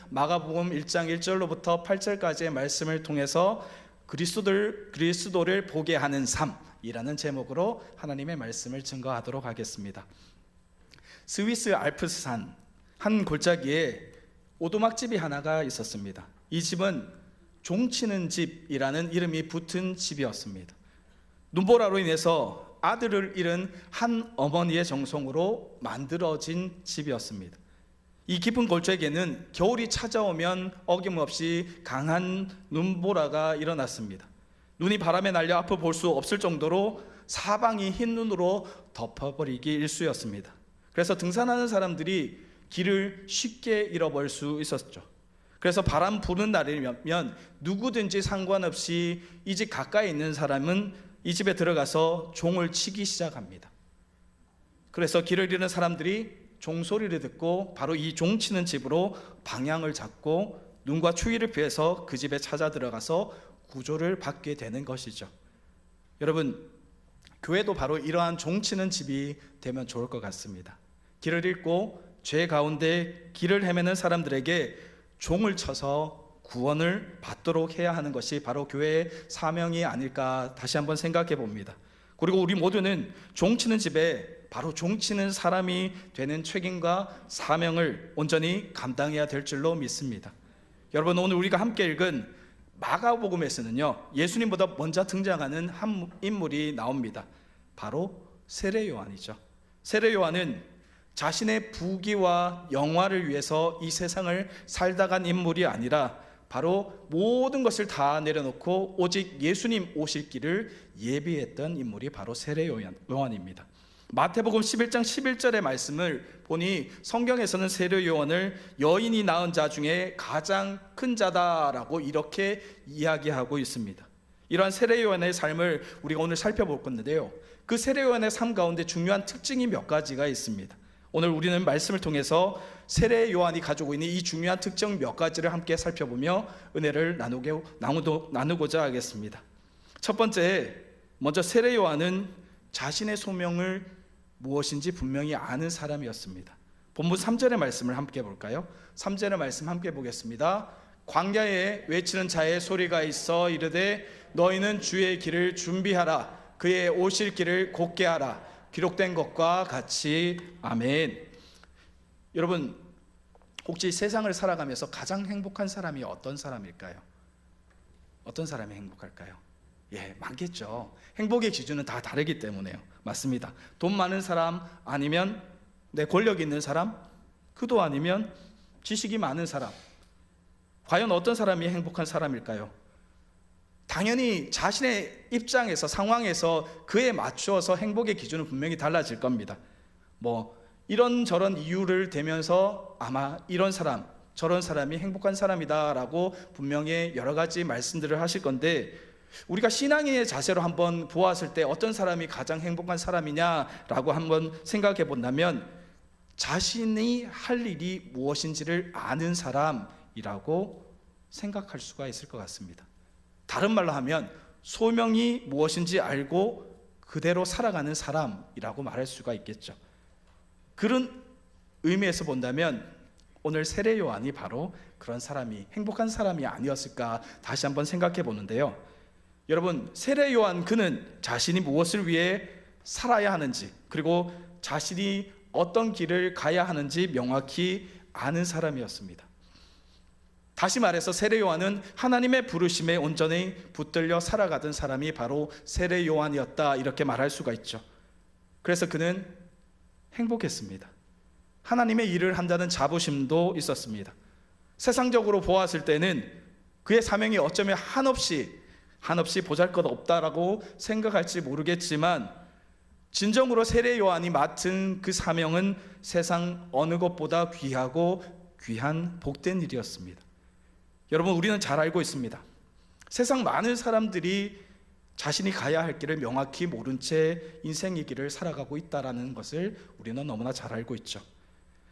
마가복음 1장 1절로부터 8절까지의 말씀을 통해서 그리스도를 보게 하는 삶이라는 제목으로 하나님의 말씀을 증거하도록 하겠습니다. 스위스 알프스산 한 골짜기에 오두막집이 하나가 있었습니다. 이 집은 종치는 집이라는 이름이 붙은 집이었습니다. 눈보라로 인해서 아들을 잃은 한 어머니의 정성으로 만들어진 집이었습니다. 이 깊은 골짜기에는 겨울이 찾아오면 어김없이 강한 눈보라가 일어났습니다. 눈이 바람에 날려 앞을 볼 수 없을 정도로 사방이 흰 눈으로 덮어버리기 일쑤였습니다. 그래서 등산하는 사람들이 길을 쉽게 잃어버릴 수 있었죠. 그래서 바람 부는 날이면 누구든지 상관없이 이 집 가까이 있는 사람은 이 집에 들어가서 종을 치기 시작합니다. 그래서 길을 잃은 사람들이 종소리를 듣고 바로 이 종치는 집으로 방향을 잡고 눈과 추위를 피해서 그 집에 찾아 들어가서 구조를 받게 되는 것이죠. 여러분, 교회도 바로 이러한 종치는 집이 되면 좋을 것 같습니다. 길을 잃고 죄 가운데 길을 헤매는 사람들에게 종을 쳐서 구원을 받도록 해야 하는 것이 바로 교회의 사명이 아닐까 다시 한번 생각해 봅니다. 그리고 우리 모두는 종치는 집에 바로 종치는 사람이 되는 책임과 사명을 온전히 감당해야 될 줄로 믿습니다. 여러분, 오늘 우리가 함께 읽은 마가복음에서는요, 예수님보다 먼저 등장하는 한 인물이 나옵니다. 바로 세례 요한이죠. 세례 요한은 자신의 부귀와 영화를 위해서 이 세상을 살다 간 인물이 아니라 바로 모든 것을 다 내려놓고 오직 예수님 오실 길을 예비했던 인물이 바로 세례 요한입니다. 마태복음 11장 11절의 말씀을 보니 성경에서는 세례 요한을 여인이 낳은 자 중에 가장 큰 자다라고 이렇게 이야기하고 있습니다. 이러한 세례 요한의 삶을 우리가 오늘 살펴볼 건데요, 그 세례 요한의 삶 가운데 중요한 특징이 몇 가지가 있습니다. 오늘 우리는 말씀을 통해서 세례 요한이 가지고 있는 이 중요한 특징 몇 가지를 함께 살펴보며 은혜를 나누고자 하겠습니다. 첫 번째, 먼저 세례 요한은 자신의 소명을 무엇인지 분명히 아는 사람이었습니다. 본문 3절의 말씀을 함께 볼까요? 3절의 말씀 함께 보겠습니다. 광야에 외치는 자의 소리가 있어 이르되 너희는 주의 길을 준비하라, 그의 오실 길을 곧게 하라, 기록된 것과 같이. 아멘. 여러분, 혹시 세상을 살아가면서 가장 행복한 사람이 어떤 사람일까요? 어떤 사람이 행복할까요? 많겠죠. 행복의 기준은 다 다르기 때문에요. 맞습니다. 돈 많은 사람, 아니면 내 권력 있는 사람, 그도 아니면 지식이 많은 사람. 과연 어떤 사람이 행복한 사람일까요? 당연히 자신의 입장에서, 상황에서 그에 맞추어서 행복의 기준은 분명히 달라질 겁니다. 이런저런 이유를 대면서 아마 이런 사람, 저런 사람이 행복한 사람이다 라고 분명히 여러 가지 말씀들을 하실 건데, 우리가 신앙인의 자세로 한번 보았을 때 어떤 사람이 가장 행복한 사람이냐라고 한번 생각해 본다면 자신이 할 일이 무엇인지를 아는 사람이라고 생각할 수가 있을 것 같습니다. 다른 말로 하면 소명이 무엇인지 알고 그대로 살아가는 사람이라고 말할 수가 있겠죠. 그런 의미에서 본다면 오늘 세례 요한이 바로 그런 사람이, 행복한 사람이 아니었을까 다시 한번 생각해 보는데요, 여러분, 세례 요한 그는 자신이 무엇을 위해 살아야 하는지, 그리고 자신이 어떤 길을 가야 하는지 명확히 아는 사람이었습니다. 다시 말해서 세례 요한은 하나님의 부르심에 온전히 붙들려 살아가던 사람이 바로 세례 요한이었다, 이렇게 말할 수가 있죠. 그래서 그는 행복했습니다. 하나님의 일을 한다는 자부심도 있었습니다. 세상적으로 보았을 때는 그의 사명이 어쩌면 한없이 보잘것없다라고 생각할지 모르겠지만 진정으로 세례 요한이 맡은 그 사명은 세상 어느 것보다 귀하고 귀한 복된 일이었습니다. 여러분, 우리는 잘 알고 있습니다. 세상 많은 사람들이 자신이 가야 할 길을 명확히 모른 채 인생의 길을 살아가고 있다는 것을 우리는 너무나 잘 알고 있죠.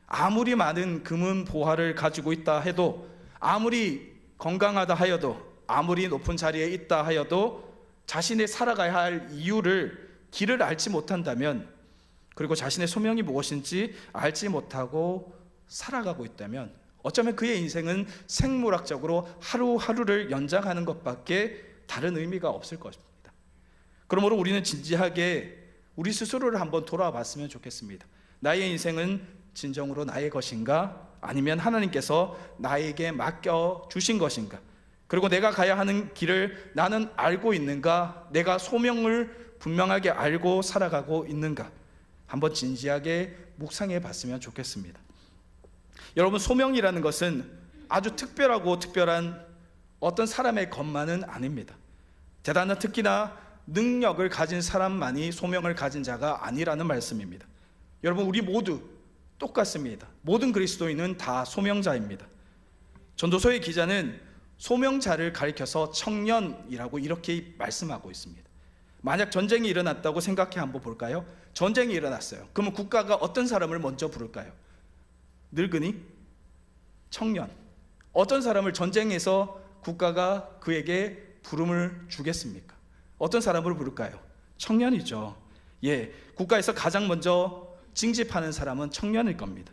아무리 많은 금은 보화를 가지고 있다 해도, 아무리 건강하다 하여도, 아무리 높은 자리에 있다 하여도 자신의 살아가야 할 이유를, 길을 알지 못한다면, 그리고 자신의 소명이 무엇인지 알지 못하고 살아가고 있다면 어쩌면 그의 인생은 생물학적으로 하루하루를 연장하는 것밖에 다른 의미가 없을 것입니다. 그러므로 우리는 진지하게 우리 스스로를 한번 돌아봤으면 좋겠습니다. 나의 인생은 진정으로 나의 것인가? 아니면 하나님께서 나에게 맡겨주신 것인가? 그리고 내가 가야 하는 길을 나는 알고 있는가? 내가 소명을 분명하게 알고 살아가고 있는가? 한번 진지하게 묵상해 봤으면 좋겠습니다. 여러분, 소명이라는 것은 아주 특별하고 특별한 어떤 사람의 것만은 아닙니다. 대단한 특기나 능력을 가진 사람만이 소명을 가진 자가 아니라는 말씀입니다. 여러분, 우리 모두 똑같습니다. 모든 그리스도인은 다 소명자입니다. 전도서의 기자는 소명자를 가리켜서 청년이라고 이렇게 말씀하고 있습니다. 만약 전쟁이 일어났다고 생각해 한번 볼까요? 전쟁이 일어났어요. 그러면 국가가 어떤 사람을 먼저 부를까요? 늙은이? 청년? 어떤 사람을 전쟁에서 국가가 그에게 부름을 주겠습니까? 어떤 사람을 부를까요? 청년이죠. 국가에서 가장 먼저 징집하는 사람은 청년일 겁니다.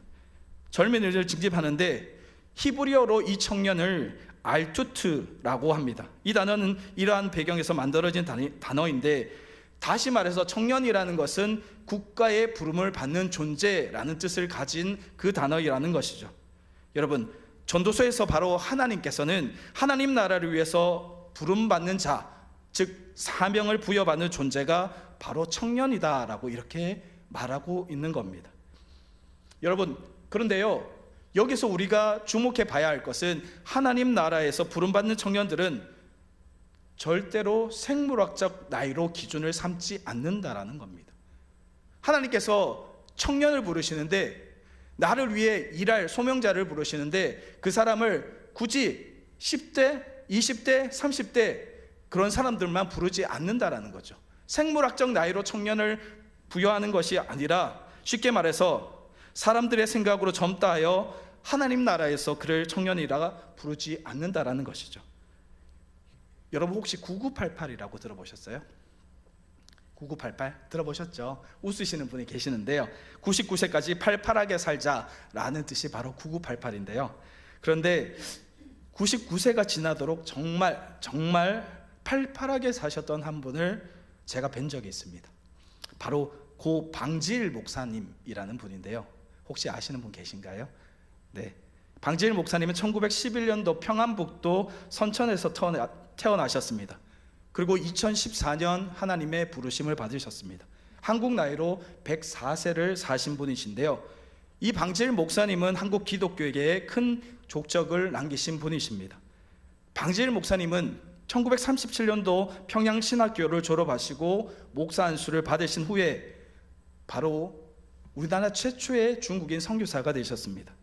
젊은이를 징집하는데 히브리어로 이 청년을 알투트라고 합니다. 이 단어는 이러한 배경에서 만들어진 단어인데, 다시 말해서 청년이라는 것은 국가의 부름을 받는 존재라는 뜻을 가진 그 단어이라는 것이죠. 여러분, 전도서에서 바로 하나님께서는 하나님 나라를 위해서 부름받는 자, 즉 사명을 부여받는 존재가 바로 청년이다라고 이렇게 말하고 있는 겁니다. 여러분, 그런데요, 여기서 우리가 주목해 봐야 할 것은 하나님 나라에서 부름받는 청년들은 절대로 생물학적 나이로 기준을 삼지 않는다라는 겁니다. 하나님께서 청년을 부르시는데, 나를 위해 일할 소명자를 부르시는데 그 사람을 굳이 10대, 20대, 30대 그런 사람들만 부르지 않는다라는 거죠. 생물학적 나이로 청년을 부여하는 것이 아니라, 쉽게 말해서 사람들의 생각으로 젊다 하여 하나님 나라에서 그를 청년이라 부르지 않는다라는 것이죠. 여러분, 혹시 9988이라고 들어보셨어요? 9988 들어보셨죠? 웃으시는 분이 계시는데요, 99세까지 팔팔하게 살자라는 뜻이 바로 9988인데요, 그런데 99세가 지나도록 정말 팔팔하게 사셨던 한 분을 제가 뵌 적이 있습니다. 바로 고 방지일 목사님이라는 분인데요, 혹시 아시는 분 계신가요? 네, 방지일 목사님은 1911년도 평안북도 선천에서 태어나셨습니다. 그리고 2014년 하나님의 부르심을 받으셨습니다. 한국 나이로 104세를 사신 분이신데요, 이 방지일 목사님은 한국 기독교계에 큰 족적을 남기신 분이십니다. 방지일 목사님은 1937년도 평양신학교를 졸업하시고 목사 안수를 받으신 후에 바로 우리나라 최초의 중국인 선교사가 되셨습니다.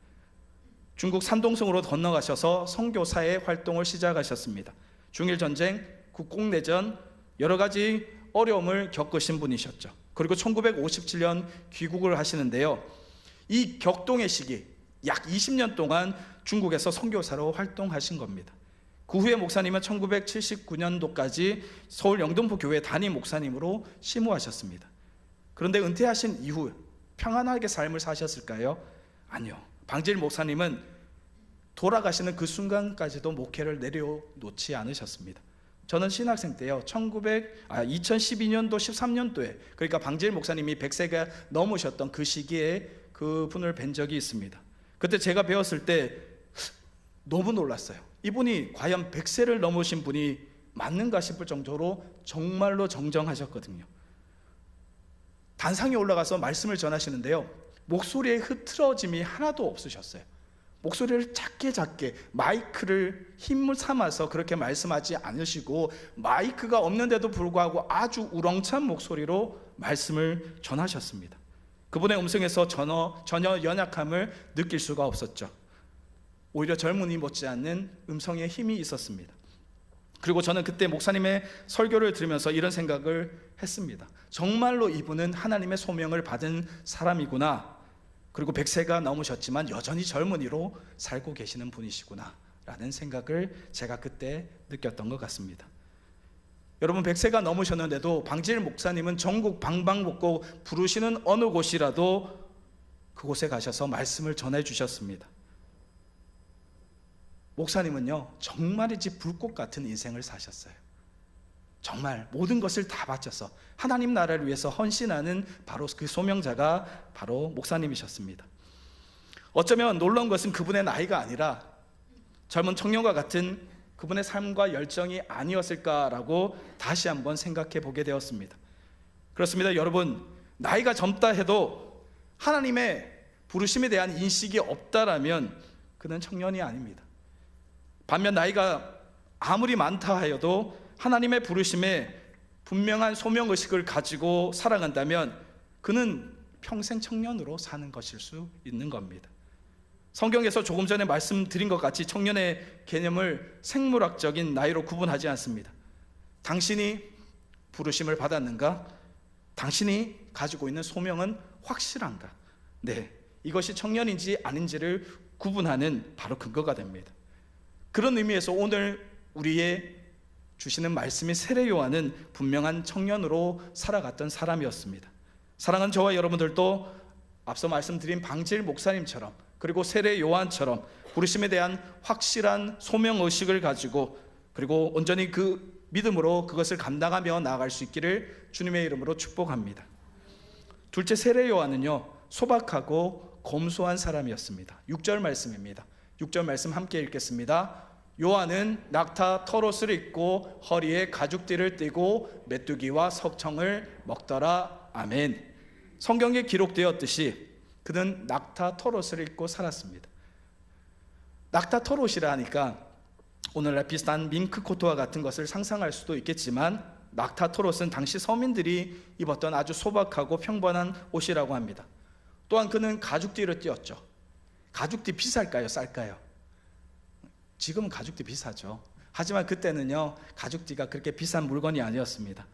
중국 산동성으로 건너가셔서 선교사의 활동을 시작하셨습니다. 중일전쟁, 국공내전, 여러 가지 어려움을 겪으신 분이셨죠. 그리고 1957년 귀국을 하시는데요, 이 격동의 시기 약 20년 동안 중국에서 선교사로 활동하신 겁니다. 그 후에 목사님은 1979년도까지 서울 영등포 교회 담임 목사님으로 심우하셨습니다. 그런데 은퇴하신 이후 평안하게 삶을 사셨을까요? 아니요. 방지일 목사님은 돌아가시는 그 순간까지도 목회를 내려놓지 않으셨습니다. 저는 신학생 때요, 2012년도 13년도에, 그러니까 방지일 목사님이 100세가 넘으셨던 그 시기에 그 분을 뵌 적이 있습니다. 그때 제가 배웠을 때 너무 놀랐어요. 이분이 과연 100세를 넘으신 분이 맞는가 싶을 정도로 정말로 정정하셨거든요. 단상에 올라가서 말씀을 전하시는데요, 목소리에 흐트러짐이 하나도 없으셨어요. 목소리를 작게 마이크를 힘을 삼아서 그렇게 말씀하지 않으시고, 마이크가 없는데도 불구하고 아주 우렁찬 목소리로 말씀을 전하셨습니다. 그분의 음성에서 전혀 연약함을 느낄 수가 없었죠. 오히려 젊은이 못지않는 음성에 힘이 있었습니다. 그리고 저는 그때 목사님의 설교를 들으면서 이런 생각을 했습니다. 정말로 이분은 하나님의 소명을 받은 사람이구나. 그리고 100세가 넘으셨지만 여전히 젊은이로 살고 계시는 분이시구나 라는 생각을 제가 그때 느꼈던 것 같습니다. 여러분, 100세가 넘으셨는데도 방지일 목사님은 전국 방방곡곡 부르시는 어느 곳이라도 그곳에 가셔서 말씀을 전해 주셨습니다. 목사님은요, 정말이지 불꽃 같은 인생을 사셨어요. 정말 모든 것을 다 바쳐서 하나님 나라를 위해서 헌신하는 바로 그 소명자가 바로 목사님이셨습니다. 어쩌면 놀라운 것은 그분의 나이가 아니라 젊은 청년과 같은 그분의 삶과 열정이 아니었을까라고 다시 한번 생각해 보게 되었습니다. 그렇습니다. 여러분, 나이가 젊다 해도 하나님의 부르심에 대한 인식이 없다라면 그는 청년이 아닙니다. 반면 나이가 아무리 많다 하여도 하나님의 부르심에 분명한 소명의식을 가지고 살아간다면 그는 평생 청년으로 사는 것일 수 있는 겁니다. 성경에서 조금 전에 말씀드린 것 같이 청년의 개념을 생물학적인 나이로 구분하지 않습니다. 당신이 부르심을 받았는가? 당신이 가지고 있는 소명은 확실한가? 네, 이것이 청년인지 아닌지를 구분하는 바로 근거가 됩니다. 그런 의미에서 오늘 우리의 주시는 말씀인 세례 요한은 분명한 청년으로 살아갔던 사람이었습니다. 사랑하는 저와 여러분들도 앞서 말씀드린 방질 목사님처럼, 그리고 세례 요한처럼 부르심에 대한 확실한 소명의식을 가지고, 그리고 온전히 그 믿음으로 그것을 감당하며 나아갈 수 있기를 주님의 이름으로 축복합니다. 둘째, 세례 요한은요, 소박하고 검소한 사람이었습니다. 6절 말씀입니다. 6절 말씀 함께 읽겠습니다. 요한은 낙타 털옷을 입고 허리에 가죽띠를 띠고 메뚜기와 석청을 먹더라. 아멘. 성경에 기록되었듯이 그는 낙타 털옷을 입고 살았습니다. 낙타 털옷이라 하니까 오늘날 비슷한 밍크 코트와 같은 것을 상상할 수도 있겠지만, 낙타 털옷은 당시 서민들이 입었던 아주 소박하고 평범한 옷이라고 합니다. 또한 그는 가죽띠를 띄었죠. 가죽띠 비쌀까요, 쌀까요? 지금은 가죽띠 비싸죠. 하지만 그때는요, 가죽띠가 그렇게 비싼 물건이 아니었습니다.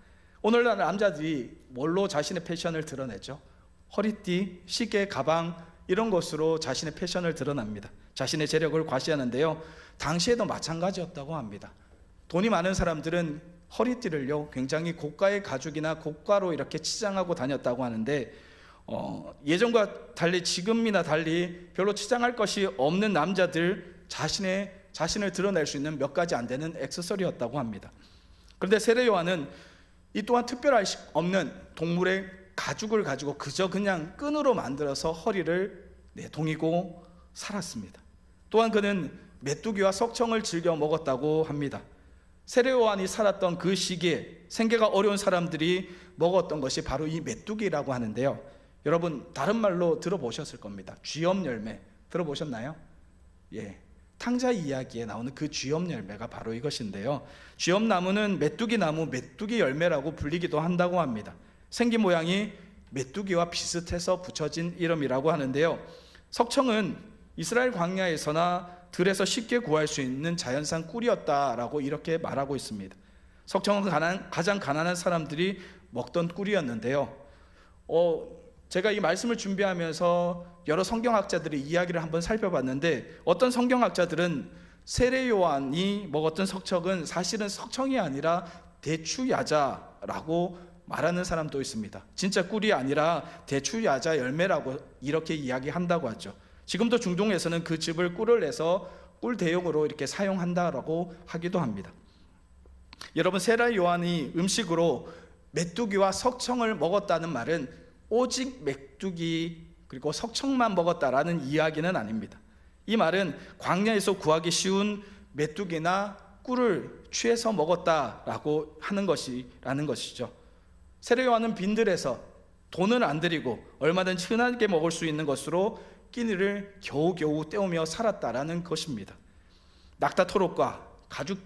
오늘날 남자들이 뭘로 자신의 패션을 드러내죠? 허리띠, 시계, 가방, 이런 것으로 자신의 패션을 드러납니다. 자신의 재력을 과시하는데요, 당시에도 마찬가지였다고 합니다. 돈이 많은 사람들은 허리띠를요, 굉장히 고가의 가죽이나 고가로 이렇게 치장하고 다녔다고 하는데, 예전과 달리, 지금이나 달리 별로 치장할 것이 없는 남자들 자신을 드러낼 수 있는 몇 가지 안 되는 액세서리였다고 합니다. 그런데 세례 요한은 이 또한 특별할 없는 동물의 가죽을 가지고 그저 그냥 끈으로 만들어서 허리를 동이고 살았습니다. 또한 그는 메뚜기와 석청을 즐겨 먹었다고 합니다. 세례 요한이 살았던 그 시기에 생계가 어려운 사람들이 먹었던 것이 바로 이 메뚜기라고 하는데요, 여러분 다른 말로 들어보셨을 겁니다. 쥐엄 열매 들어보셨나요? 예, 탕자 이야기에 나오는 그 쥐엄 열매가 바로 이것인데요, 쥐엄 나무는 메뚜기 나무, 메뚜기 열매라고 불리기도 한다고 합니다. 생긴 모양이 메뚜기와 비슷해서 붙여진 이름이라고 하는데요, 석청은 이스라엘 광야에서나 들에서 쉽게 구할 수 있는 자연산 꿀이었다라고 이렇게 말하고 있습니다. 석청은 가장 가난한 사람들이 먹던 꿀이었는데요, 제가 이 말씀을 준비하면서 여러 성경학자들의 이야기를 한번 살펴봤는데, 어떤 성경학자들은 세례 요한이 먹었던 석청은 사실은 석청이 아니라 대추야자라고 말하는 사람도 있습니다. 진짜 꿀이 아니라 대추야자 열매라고 이렇게 이야기한다고 하죠. 지금도 중동에서는 그 즙을 꿀을 내서 꿀 대용으로 이렇게 사용한다라고 하기도 합니다. 여러분, 세례 요한이 음식으로 메뚜기와 석청을 먹었다는 말은 오직 메뚜기 그리고 석청만 먹었다라는 이야기는 아닙니다. 이 말은 광야에서 구하기 쉬운 메뚜기나 꿀을 취해서 먹었다라고 하는 것이라는 것이죠. 세례 요한은 빈들에서 돈을 안 들이고 얼마든지 흔하게 먹을 수 있는 것으로 끼니를 겨우겨우 때우며 살았다라는 것입니다. 낙타 털옷과 가죽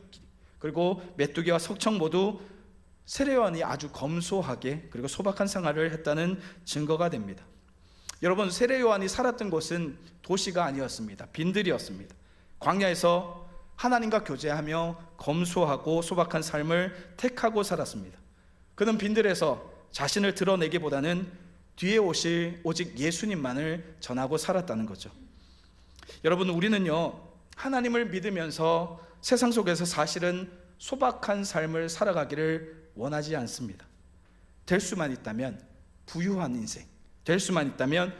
그리고 메뚜기와 석청 모두 세례 요한이 아주 검소하게 그리고 소박한 생활을 했다는 증거가 됩니다. 여러분, 세례 요한이 살았던 곳은 도시가 아니었습니다. 빈들이었습니다. 광야에서 하나님과 교제하며 검소하고 소박한 삶을 택하고 살았습니다. 그는 빈들에서 자신을 드러내기보다는 뒤에 오실 오직 예수님만을 전하고 살았다는 거죠. 여러분, 우리는요, 하나님을 믿으면서 세상 속에서 사실은 소박한 삶을 살아가기를 원하지 않습니다. 될 수만 있다면 부유한 인생, 될 수만 있다면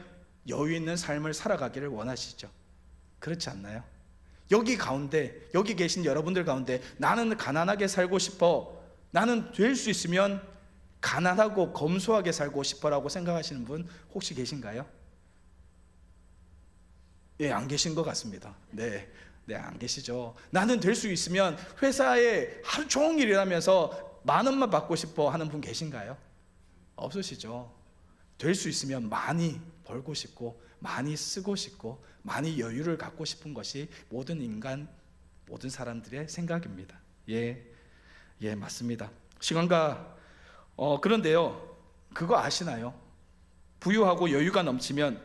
여유 있는 삶을 살아가기를 원하시죠. 그렇지 않나요? 여기 가운데, 여기 계신 여러분들 가운데 나는 가난하게 살고 싶어, 나는 될 수 있으면 가난하고 검소하게 살고 싶어라고 생각하시는 분 혹시 계신가요? 예, 안 계신 것 같습니다. 네, 안 계시죠. 나는 될 수 있으면 회사에 하루 종일 일하면서 10,000원만 받고 싶어 하는 분 계신가요? 없으시죠. 될 수 있으면 많이 벌고 싶고, 많이 쓰고 싶고, 많이 여유를 갖고 싶은 것이 모든 인간, 모든 사람들의 생각입니다. 예, 맞습니다. 시간과 그런데요, 그거 아시나요? 부유하고 여유가 넘치면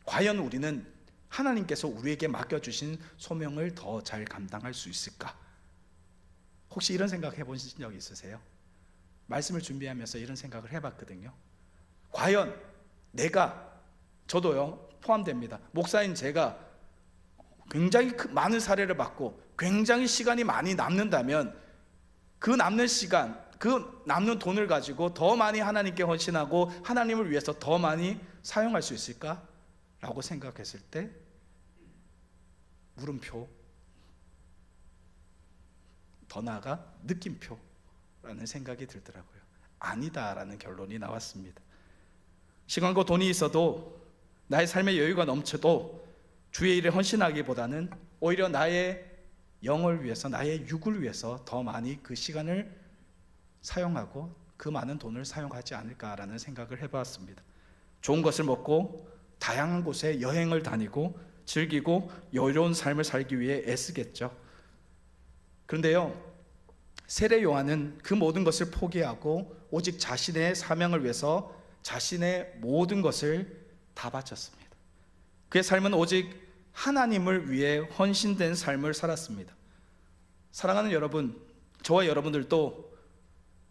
과연 우리는 하나님께서 우리에게 맡겨주신 소명을 더 잘 감당할 수 있을까? 혹시 이런 생각 해보신 적 있으세요? 말씀을 준비하면서 이런 생각을 해봤거든요. 과연 저도요 포함됩니다. 목사인 제가 굉장히 많은 사례를 받고 굉장히 시간이 많이 남는다면 그 남는 시간, 그 남는 돈을 가지고 더 많이 하나님께 헌신하고 하나님을 위해서 더 많이 사용할 수 있을까? 라고 생각했을 때 물음표, 더 나아가 느낌표라는 생각이 들더라고요. 아니다라는 결론이 나왔습니다. 시간과 돈이 있어도, 나의 삶의 여유가 넘쳐도 주의 일에 헌신하기보다는 오히려 나의 영을 위해서, 나의 육을 위해서 더 많이 그 시간을 사용하고 그 많은 돈을 사용하지 않을까라는 생각을 해봤습니다. 좋은 것을 먹고 다양한 곳에 여행을 다니고 즐기고 여유로운 삶을 살기 위해 애쓰겠죠. 그런데요, 세례 요한은 그 모든 것을 포기하고 오직 자신의 사명을 위해서 자신의 모든 것을 다 바쳤습니다. 그의 삶은 오직 하나님을 위해 헌신된 삶을 살았습니다. 사랑하는 여러분, 저와 여러분들도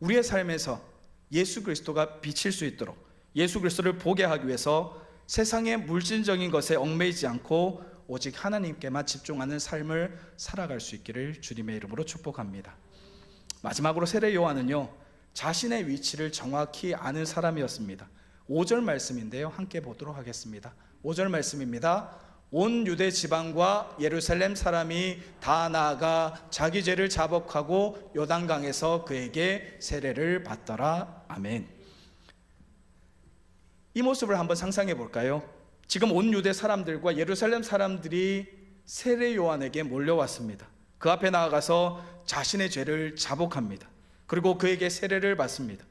우리의 삶에서 예수 그리스도가 비칠 수 있도록, 예수 그리스도를 보게 하기 위해서 세상의 물질적인 것에 얽매이지 않고 오직 하나님께만 집중하는 삶을 살아갈 수 있기를 주님의 이름으로 축복합니다. 마지막으로 세례 요한은요, 자신의 위치를 정확히 아는 사람이었습니다. 5절 말씀인데요, 함께 보도록 하겠습니다. 5절 말씀입니다. 온 유대 지방과 예루살렘 사람이 다 나아가 자기 죄를 자복하고 요단강에서 그에게 세례를 받더라. 아멘. 이 모습을 한번 상상해 볼까요? 지금 온 유대 사람들과 예루살렘 사람들이 세례 요한에게 몰려왔습니다. 그 앞에 나아가서 자신의 죄를 자복합니다. 그리고 그에게 세례를 받습니다.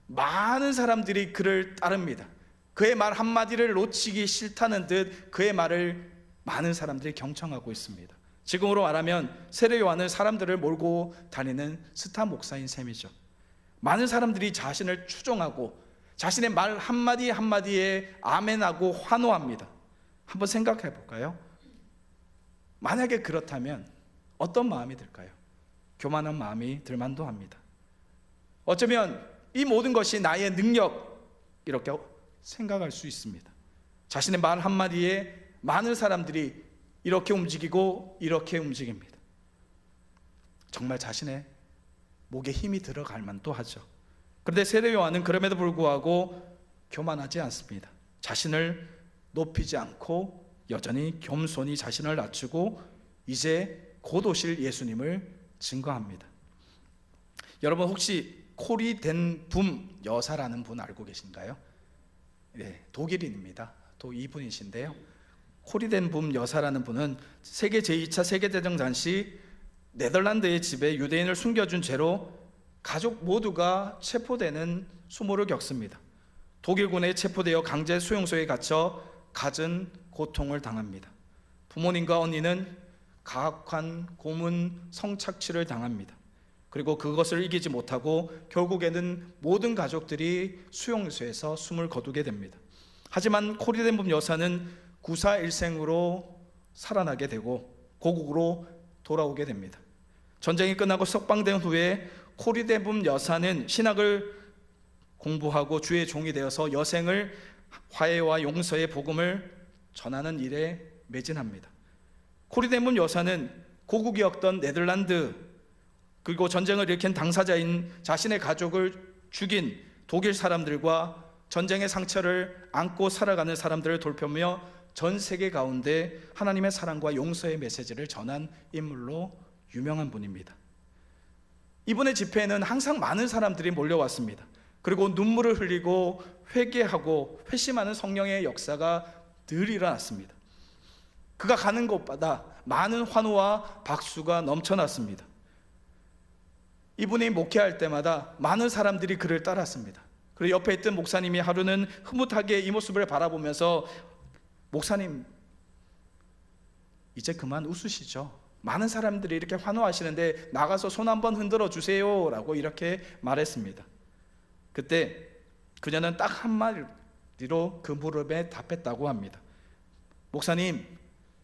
많은 사람들이 그를 따릅니다. 그의 말 한마디를 놓치기 싫다는 듯 그의 말을 많은 사람들이 경청하고 있습니다. 지금으로 말하면 세례 요한은 사람들을 몰고 다니는 스타 목사인 셈이죠. 많은 사람들이 자신을 추종하고 자신의 말 한마디 한마디에 아멘하고 환호합니다. 한번 생각해 볼까요? 만약에 그렇다면 어떤 마음이 들까요? 교만한 마음이 들만도 합니다. 어쩌면 이 모든 것이 나의 능력, 이렇게 생각할 수 있습니다. 자신의 말 한마디에 많은 사람들이 이렇게 움직이고 이렇게 움직입니다. 정말 자신의 목에 힘이 들어갈 만도 하죠. 그런데 세례 요한은 그럼에도 불구하고 교만하지 않습니다. 자신을 높이지 않고 여전히 겸손히 자신을 낮추고 이제 곧 오실 예수님을 증거합니다. 여러분 혹시 코리덴붐 여사라는 분 알고 계신가요? 네, 독일인입니다. 이분이신데요, 코리덴붐 여사라는 분은 세계 제2차 세계대전 당시 네덜란드의 집에 유대인을 숨겨준 죄로 가족 모두가 체포되는 수모를 겪습니다. 독일군에 체포되어 강제 수용소에 갇혀 갖은 고통을 당합니다. 부모님과 언니는 가혹한 고문 성착취를 당합니다. 그리고 그것을 이기지 못하고 결국에는 모든 가족들이 수용소에서 숨을 거두게 됩니다. 하지만 코리덴붐 여사는 구사일생으로 살아나게 되고 고국으로 돌아오게 됩니다. 전쟁이 끝나고 석방된 후에 코리덴붐 여사는 신학을 공부하고 주의 종이 되어서 여생을 화해와 용서의 복음을 전하는 일에 매진합니다. 코리덴붐 여사는 고국이었던 네덜란드, 그리고 전쟁을 일으킨 당사자인 자신의 가족을 죽인 독일 사람들과 전쟁의 상처를 안고 살아가는 사람들을 돌보며 전 세계 가운데 하나님의 사랑과 용서의 메시지를 전한 인물로 유명한 분입니다. 이분의 집회에는 항상 많은 사람들이 몰려왔습니다. 그리고 눈물을 흘리고 회개하고 회심하는 성령의 역사가 늘 일어났습니다. 그가 가는 곳마다 많은 환호와 박수가 넘쳐났습니다. 이분이 목회할 때마다 많은 사람들이 그를 따랐습니다. 그리고 옆에 있던 목사님이 하루는 흐뭇하게 이 모습을 바라보면서 목사님, 이제 그만 웃으시죠. 많은 사람들이 이렇게 환호하시는데 나가서 손 한번 흔들어 주세요 라고 이렇게 말했습니다. 그때 그녀는 딱 한마디로 그 물음에 답했다고 합니다. 목사님,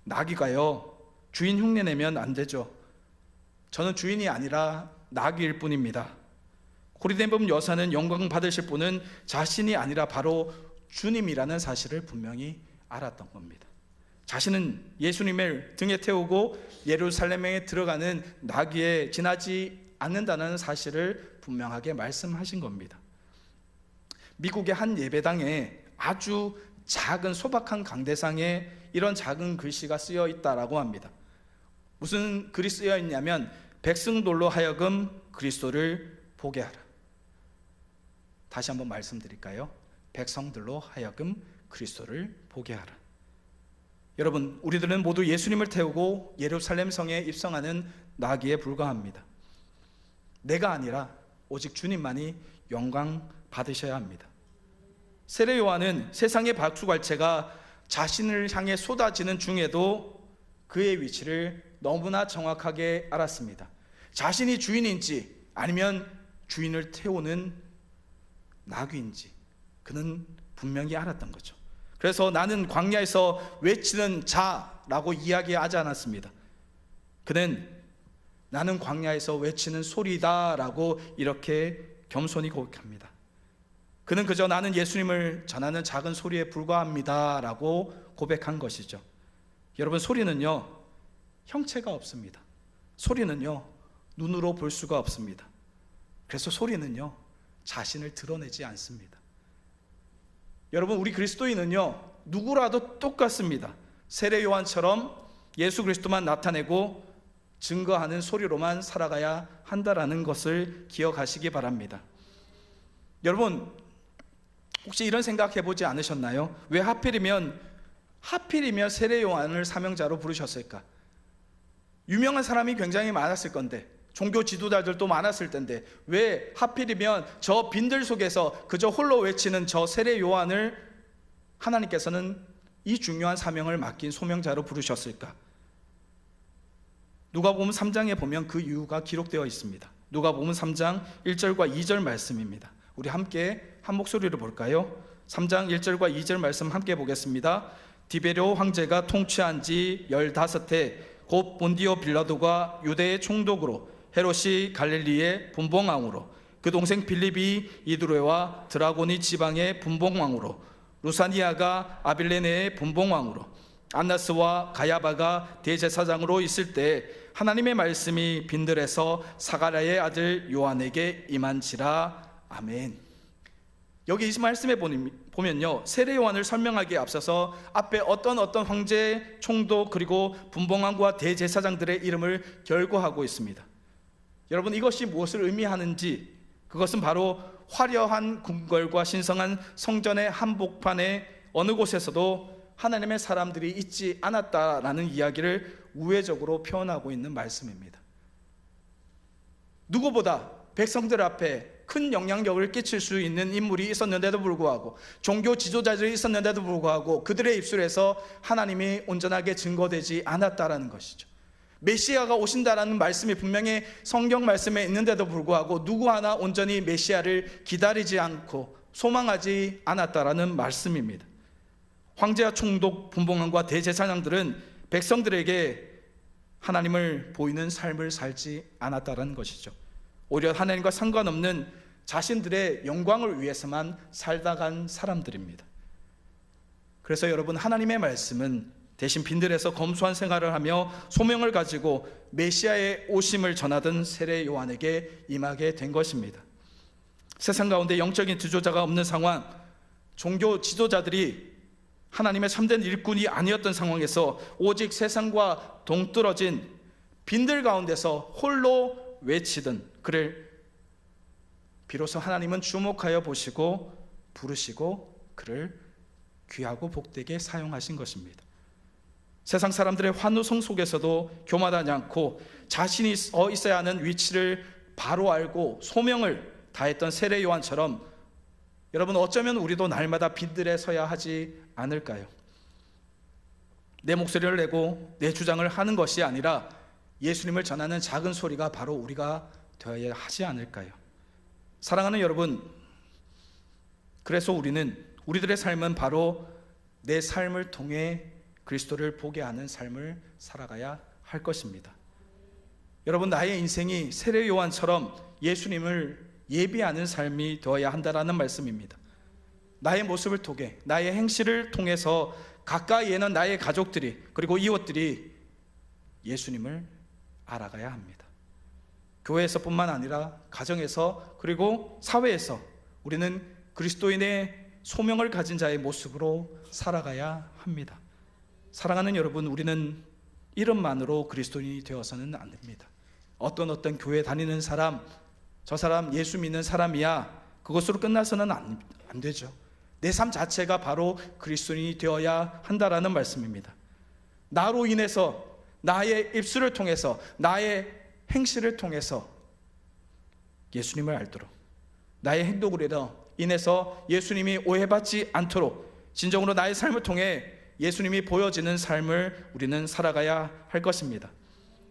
나귀가요 주인 흉내내면 안 되죠. 저는 주인이 아니라 나귀일 뿐입니다. 고리대금 여사는 영광 받으실 분은 자신이 아니라 바로 주님이라는 사실을 분명히 알았던 겁니다. 자신은 예수님을 등에 태우고 예루살렘에 들어가는 나귀에 지나지 않는다는 사실을 분명하게 말씀하신 겁니다. 미국의 한 예배당에 아주 작은 소박한 강대상에 이런 작은 글씨가 쓰여 있다라고 합니다. 무슨 글이 쓰여 있냐면 백성들로 하여금 그리스도를 보게 하라. 다시 한번 말씀드릴까요? 백성들로 하여금 그리스도를 보게 하라. 여러분, 우리들은 모두 예수님을 태우고 예루살렘 성에 입성하는 나귀에 불과합니다. 내가 아니라 오직 주님만이 영광 받으셔야 합니다. 세례 요한은 세상의 박수갈채가 자신을 향해 쏟아지는 중에도 그의 위치를 너무나 정확하게 알았습니다. 자신이 주인인지 아니면 주인을 태우는 나귀인지 그는 분명히 알았던 거죠. 그래서 나는 광야에서 외치는 자라고 이야기하지 않았습니다. 그는 나는 광야에서 외치는 소리다라고 이렇게 겸손히 고백합니다. 그는 그저 나는 예수님을 전하는 작은 소리에 불과합니다라고 고백한 것이죠. 여러분, 소리는요 형체가 없습니다. 소리는요 눈으로 볼 수가 없습니다. 그래서 소리는요 자신을 드러내지 않습니다. 여러분, 우리 그리스도인은요 누구라도 똑같습니다. 세례 요한처럼 예수 그리스도만 나타내고 증거하는 소리로만 살아가야 한다라는 것을 기억하시기 바랍니다. 여러분, 혹시 이런 생각 해보지 않으셨나요? 왜 하필이면 세례 요한을 사명자로 부르셨을까? 유명한 사람이 굉장히 많았을 건데, 종교 지도자들도 많았을 텐데 왜 하필이면 저 빈들 속에서 그저 홀로 외치는 저 세례 요한을 하나님께서는 이 중요한 사명을 맡긴 소명자로 부르셨을까? 누가복음 3장에 보면 그 이유가 기록되어 있습니다. 누가복음 3장 1절과 2절 말씀입니다. 우리 함께 한 목소리로 볼까요? 3장 1절과 2절 말씀 함께 보겠습니다. 디베료 황제가 통치한 지 15해 곧 본디오 빌라도가 유대의 총독으로, 헤롯이 갈릴리의 분봉왕으로, 그 동생 빌립이 이두레와 드라고니 지방의 분봉왕으로, 루사니아가 아빌레네의 분봉왕으로, 안나스와 가야바가 대제사장으로 있을 때 하나님의 말씀이 빈들에서 사가랴의 아들 요한에게 임한지라. 아멘. 여기 이 말씀에 보면요 세례 요한을 설명하기에 앞서서 앞에 어떤 황제, 총독 그리고 분봉왕과 대제사장들의 이름을 결고하고 있습니다. 여러분, 이것이 무엇을 의미하는지, 그것은 바로 화려한 궁궐과 신성한 성전의 한복판에 어느 곳에서도 하나님의 사람들이 있지 않았다라는 이야기를 우회적으로 표현하고 있는 말씀입니다. 누구보다 백성들 앞에 큰 영향력을 끼칠 수 있는 인물이 있었는데도 불구하고, 종교 지도자들이 있었는데도 불구하고 그들의 입술에서 하나님이 온전하게 증거되지 않았다라는 것이죠. 메시아가 오신다라는 말씀이 분명히 성경 말씀에 있는데도 불구하고 누구 하나 온전히 메시아를 기다리지 않고 소망하지 않았다라는 말씀입니다. 황제와 총독, 분봉왕과 대제사장들은 백성들에게 하나님을 보이는 삶을 살지 않았다라는 것이죠. 오히려 하나님과 상관없는 자신들의 영광을 위해서만 살다 간 사람들입니다. 그래서 여러분, 하나님의 말씀은 대신 빈들에서 검소한 생활을 하며 소명을 가지고 메시아의 오심을 전하던 세례 요한에게 임하게 된 것입니다. 세상 가운데 영적인 지도자가 없는 상황, 종교 지도자들이 하나님의 참된 일꾼이 아니었던 상황에서 오직 세상과 동떨어진 빈들 가운데서 홀로 외치던 그를 비로소 하나님은 주목하여 보시고 부르시고 그를 귀하고 복되게 사용하신 것입니다. 세상 사람들의 환호성 속에서도 교만하지 않고 자신이 있어야 하는 위치를 바로 알고 소명을 다했던 세례 요한처럼 여러분, 어쩌면 우리도 날마다 빈들에 서야 하지 않을까요? 내 목소리를 내고 내 주장을 하는 것이 아니라 예수님을 전하는 작은 소리가 바로 우리가 되어야 하지 않을까요? 사랑하는 여러분, 그래서 우리들의 삶은 바로 내 삶을 통해 그리스도를 보게 하는 삶을 살아가야 할 것입니다. 여러분, 나의 인생이 세례 요한처럼 예수님을 예비하는 삶이 되어야 한다라는 말씀입니다. 나의 모습을 통해, 나의 행실을 통해서 가까이에는 나의 가족들이 그리고 이웃들이 예수님을 알아가야 합니다. 교회에서뿐만 아니라 가정에서 그리고 사회에서 우리는 그리스도인의 소명을 가진 자의 모습으로 살아가야 합니다. 사랑하는 여러분, 우리는 이름만으로 그리스도인이 되어서는 안 됩니다. 어떤 교회 다니는 사람, 저 사람 예수 믿는 사람이야, 그것으로 끝나서는 안 되죠. 내 삶 자체가 바로 그리스도인이 되어야 한다라는 말씀입니다. 나로 인해서, 나의 입술을 통해서, 나의 행실을 통해서 예수님을 알도록, 나의 행동으로 인해서 예수님이 오해받지 않도록 진정으로 나의 삶을 통해 예수님이 보여지는 삶을 우리는 살아가야 할 것입니다.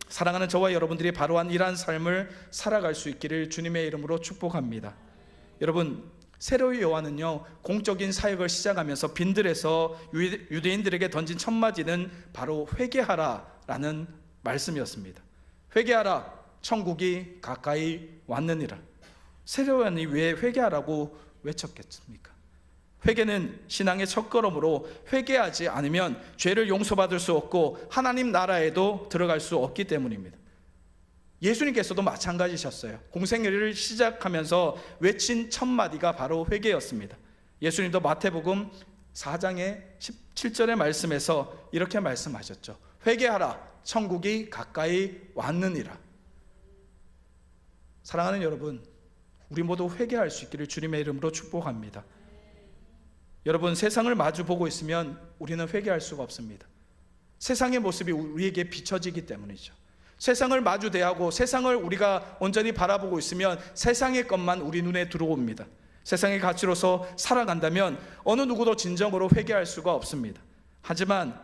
사랑하는 저와 여러분들이 바로한 이러한 삶을 살아갈 수 있기를 주님의 이름으로 축복합니다. 여러분, 세례 요한은요, 공적인 사역을 시작하면서 빈들에서 유대인들에게 던진 첫 마디는 바로 회개하라라는 말씀이었습니다. 회개하라, 천국이 가까이 왔느니라. 세례 요한이 왜 회개하라고 외쳤겠습니까? 회개는 신앙의 첫걸음으로 회개하지 않으면 죄를 용서받을 수 없고 하나님 나라에도 들어갈 수 없기 때문입니다. 예수님께서도 마찬가지셨어요. 공생애를 시작하면서 외친 첫 마디가 바로 회개였습니다. 예수님도 마태복음 4장의 17절의 말씀에서 이렇게 말씀하셨죠. 회개하라, 천국이 가까이 왔느니라. 사랑하는 여러분, 우리 모두 회개할 수 있기를 주님의 이름으로 축복합니다. 여러분, 세상을 마주보고 있으면 우리는 회개할 수가 없습니다. 세상의 모습이 우리에게 비춰지기 때문이죠. 세상을 마주 대하고 세상을 우리가 온전히 바라보고 있으면 세상의 것만 우리 눈에 들어옵니다. 세상의 가치로서 살아간다면 어느 누구도 진정으로 회개할 수가 없습니다. 하지만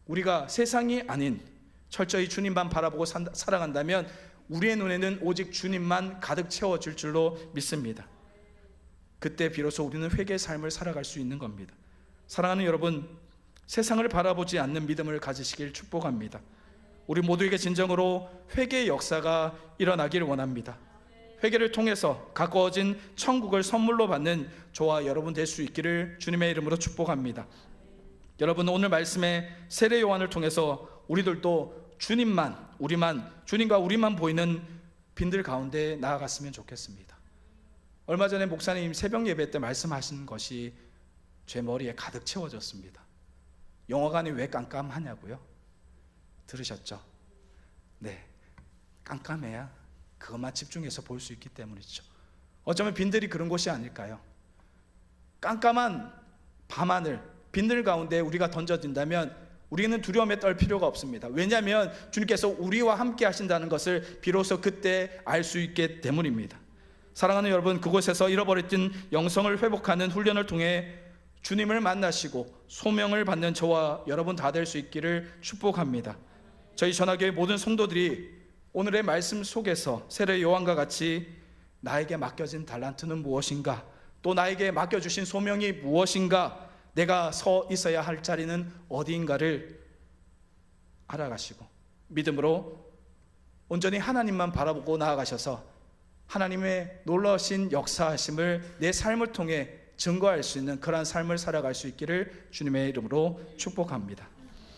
우리가 세상이 아닌 철저히 주님만 바라보고 살아간다면 우리의 눈에는 오직 주님만 가득 채워질 줄로 믿습니다. 그때 비로소 우리는 회개의 삶을 살아갈 수 있는 겁니다. 사랑하는 여러분, 세상을 바라보지 않는 믿음을 가지시길 축복합니다. 우리 모두에게 진정으로 회개의 역사가 일어나길 원합니다. 회개를 통해서 가까워진 천국을 선물로 받는 저와 여러분 될 수 있기를 주님의 이름으로 축복합니다. 여러분, 오늘 말씀의 세례 요한을 통해서 우리들도 주님과 우리만 보이는 빈들 가운데 나아갔으면 좋겠습니다. 얼마 전에 목사님 새벽 예배 때 말씀하신 것이 제 머리에 가득 채워졌습니다. 영화관이 왜 깜깜하냐고요? 들으셨죠? 네, 깜깜해야 그것만 집중해서 볼 수 있기 때문이죠. 어쩌면 빈들이 그런 곳이 아닐까요? 깜깜한 밤하늘, 빈들 가운데 우리가 던져진다면 우리는 두려움에 떨 필요가 없습니다. 왜냐하면 주님께서 우리와 함께 하신다는 것을 비로소 그때 알 수 있기 때문입니다. 사랑하는 여러분, 그곳에서 잃어버렸던 영성을 회복하는 훈련을 통해 주님을 만나시고 소명을 받는 저와 여러분 다 될 수 있기를 축복합니다. 저희 전화교회 모든 성도들이 오늘의 말씀 속에서 세례 요한과 같이 나에게 맡겨진 달란트는 무엇인가, 또 나에게 맡겨주신 소명이 무엇인가, 내가 서 있어야 할 자리는 어디인가를 알아가시고 믿음으로 온전히 하나님만 바라보고 나아가셔서 하나님의 놀라우신 역사하심을 내 삶을 통해 증거할 수 있는 그러한 삶을 살아갈 수 있기를 주님의 이름으로 축복합니다.